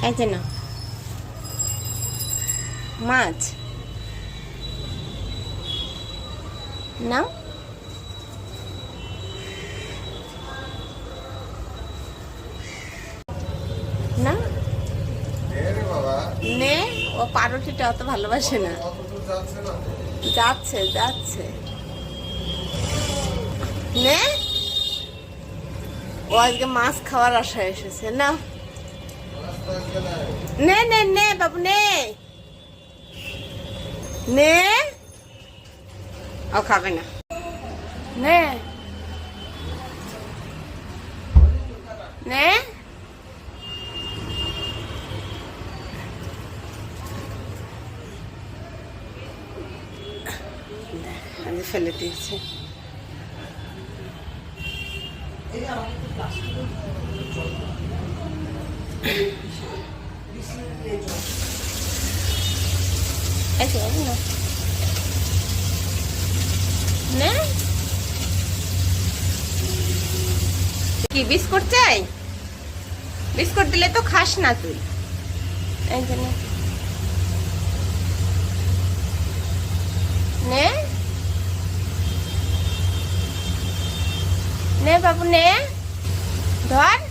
এই যে না মাছ নাও না নে ও পাউরুটিটা অত ভালোবাসে না যাচ্ছে যাচ্ছে নে ও আজকে মাছ খাওয়ার আশায় এসেছে না নে নে নে বাবু নে নে ও খাবে না নে নে আমি ফেলে দিয়েছি কি বিস্কুট চাই বিস্কুট দিলে তো খাস না তুই এই জন্য নে নে বাবু নে ধর